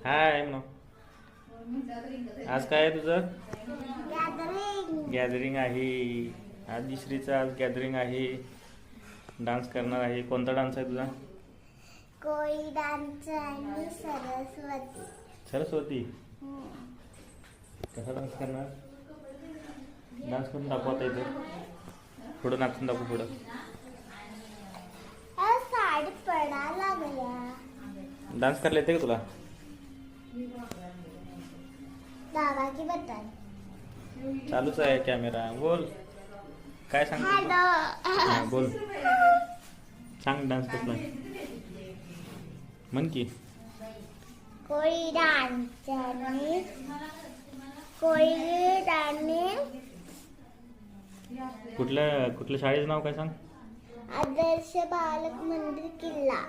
हाय म्हणा. आज काय आहे तुझं? गॅदरिंग आहे. आज दिसरीचं आज गॅदरिंग आहे. डान्स करणार आहे. कोणता डान्स आहे तुझा? कोळी डान्स आणि सरस्वती. सरस्वती. कसा डान्स करणार? डान्स करून दाखवता येते. पुढं नाचून दाखवू. पुढं साडी पडा लागल्या. डान्स करायला येते का तुला? दादा की बटन चालूच आहे कॅमेरा. बोल काय सांग. हॅलो. बोल सांग डान्स कसला म्हण की. कोळी डान्स आणि कोळी डान्स. कुठल्या शाळेचं नाव काय सांग. आदर्श बालक मंदिर किल्ला.